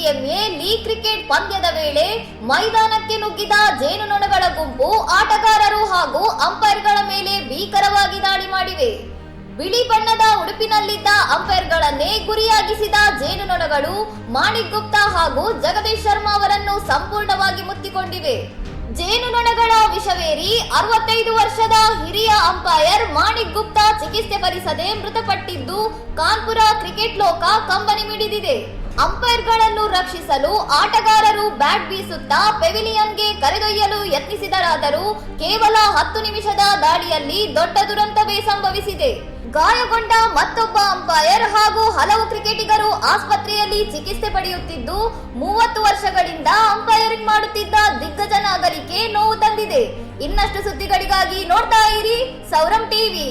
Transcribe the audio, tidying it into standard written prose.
BCMA league cricket ಪಂದ್ಯದ ವೇಳೆ ಮೈದಾನಕ್ಕೆ ನುಗ್ಗಿದ ಜೇನುನೊಣಗಳ ಗುಂಪು ಆಟಗಾರರು ಹಾಗೂ ಅಂಪೈರ್ಗಳ ಮೇಲೆ ಭೀಕರವಾಗಿ ದಾಳಿ ಮಾಡಿವೆ. ಬಿಳಿ ಬಣ್ಣದ ಉಡುಪಿನಲ್ಲಿದ್ದ ಅಂಪೈರ್ಗಳನ್ನೇ ಗುರಿಯಾಗಿಸಿದ ಜೇನುನೊಣಗಳು ಮಾಣಿಕ್ ಗುಪ್ತಾ ಹಾಗೂ ಜಗದೀಶ್ ಶರ್ಮಾ ಅವರನ್ನು ಸಂಪೂರ್ಣವಾಗಿ ಮುತ್ತಿಕೊಂಡಿವೆ. ಜೇನುನೊಣಗಳ ವಿಷವೇರಿ 65 ವರ್ಷದ ಹಿರಿಯ ಅಂಪೈರ್ ಮಾಣಿಕ್ ಗುಪ್ತಾ ಚಿಕಿತ್ಸೆ ಫಲಿಸದೆ ಮೃತಪಟ್ಟಿದ್ದು ಕಾನ್ಪುರ ಕ್ರಿಕೆಟ್ ಲೋಕ ಕಂಬನಿ ಮಿಡಿದಿದೆ. ಅಂಪೈರ್ಗಳನ್ನು ರಕ್ಷಿಸಲು ಆಟಗಾರರು ಬ್ಯಾಟ್ ಬೀಸುತ್ತಾ ಪೆವಿಲಿಯನ್ಗೆ ಕರೆದೊಯ್ಯಲು ಯತ್ನಿಸಿದರಾದರೂ ಕೇವಲ 10 ನಿಮಿಷದ ದಾಳಿಯಲ್ಲಿ ದೊಡ್ಡ ದುರಂತವೇ ಸಂಭವಿಸಿದೆ. ಗಾಯಗೊಂಡ ಮತ್ತೊಬ್ಬ ಅಂಪೈರ್ ಹಾಗೂ ಹಲವು ಕ್ರಿಕೆಟಿಗರು ಆಸ್ಪತ್ರೆಯಲ್ಲಿ ಚಿಕಿತ್ಸೆ ಪಡೆಯುತ್ತಿದ್ದು 30 ವರ್ಷಗಳಿಂದ ಅಂಪೈರಿಂಗ್ ಮಾಡುತ್ತಿದ್ದ ದಿಗ್ಗಜ ನಾಗರಿಕೆ ನೋವು ತಂದಿದೆ. ಇನ್ನಷ್ಟು ಸುದ್ದಿಗಳಿಗಾಗಿ ನೋಡ್ತಾ ಇರಿ ಸೌರಂ ಟಿವಿ.